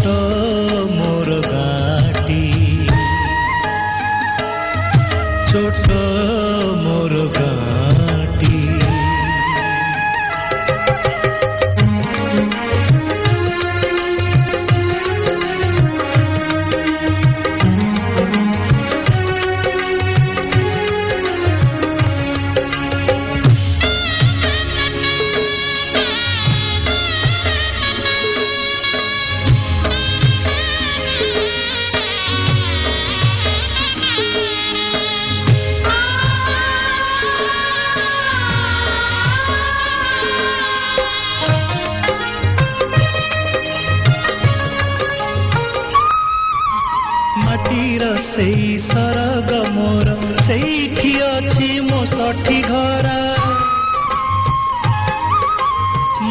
मोर गाटी छोट मोर गाटी सेई सरग मोर सेठी अछि मो सठी घरा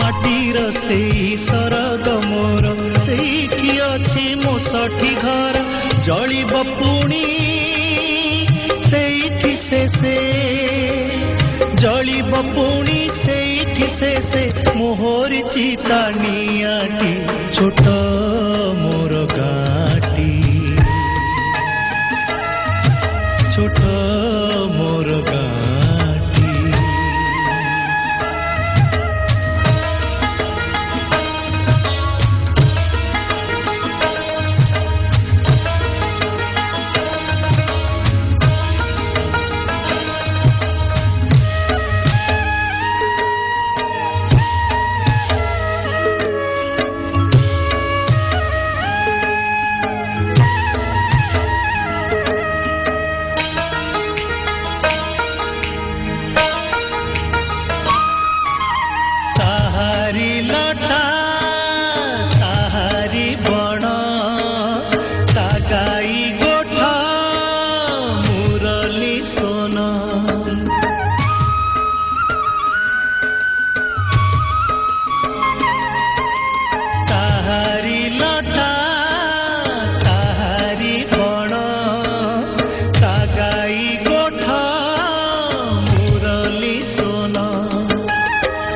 माटीर सेई सरग मोर सेठी अछि मो सठी घरा जलिब पुणी सेठी से जलिब पुणी सेठी से मोहर चिता नियाटी छोट मोर गाटी छोट मोर गाटी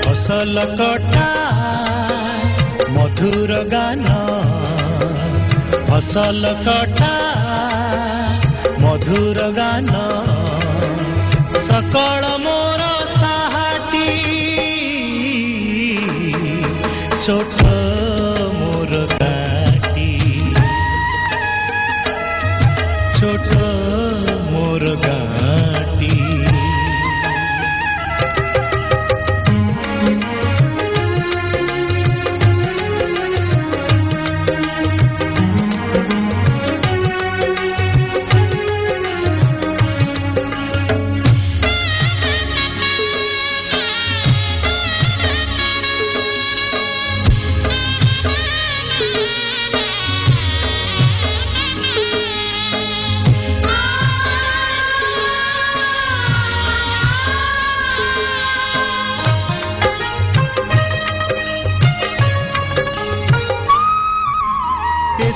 फसल कटा मधुर गान फसल कटा मधुर गान सकल मोर साहाटी छोट मोर गाटी छोट मोर गाटी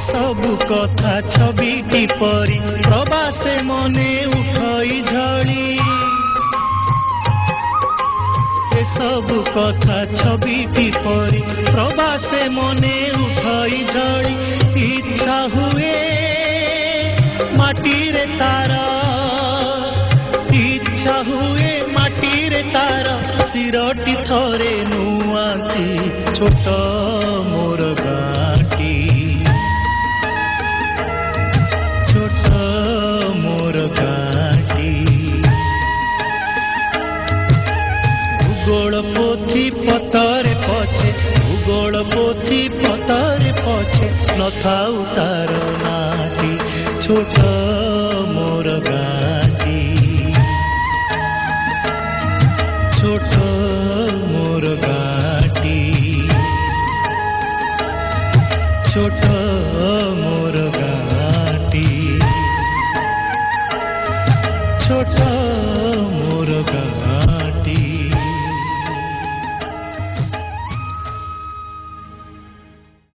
सबु कथा छविटी परी प्रवासे मने उठई झड़ी ए सबु कथा छविटी परी प्रवासे मने उठई झड़ी इच्छा हुए माटी रे तार इच्छा हुए माटी रे तार सिरटी थरे नुआती छोट मोर गाटी छोट मोर गाटी भूगोल पोथी पतरे पछे भूगोल पोथी पतरे पछे नथाउ तार नाटी छोट मोर गाटी छोट मोर गाटी छोट मोर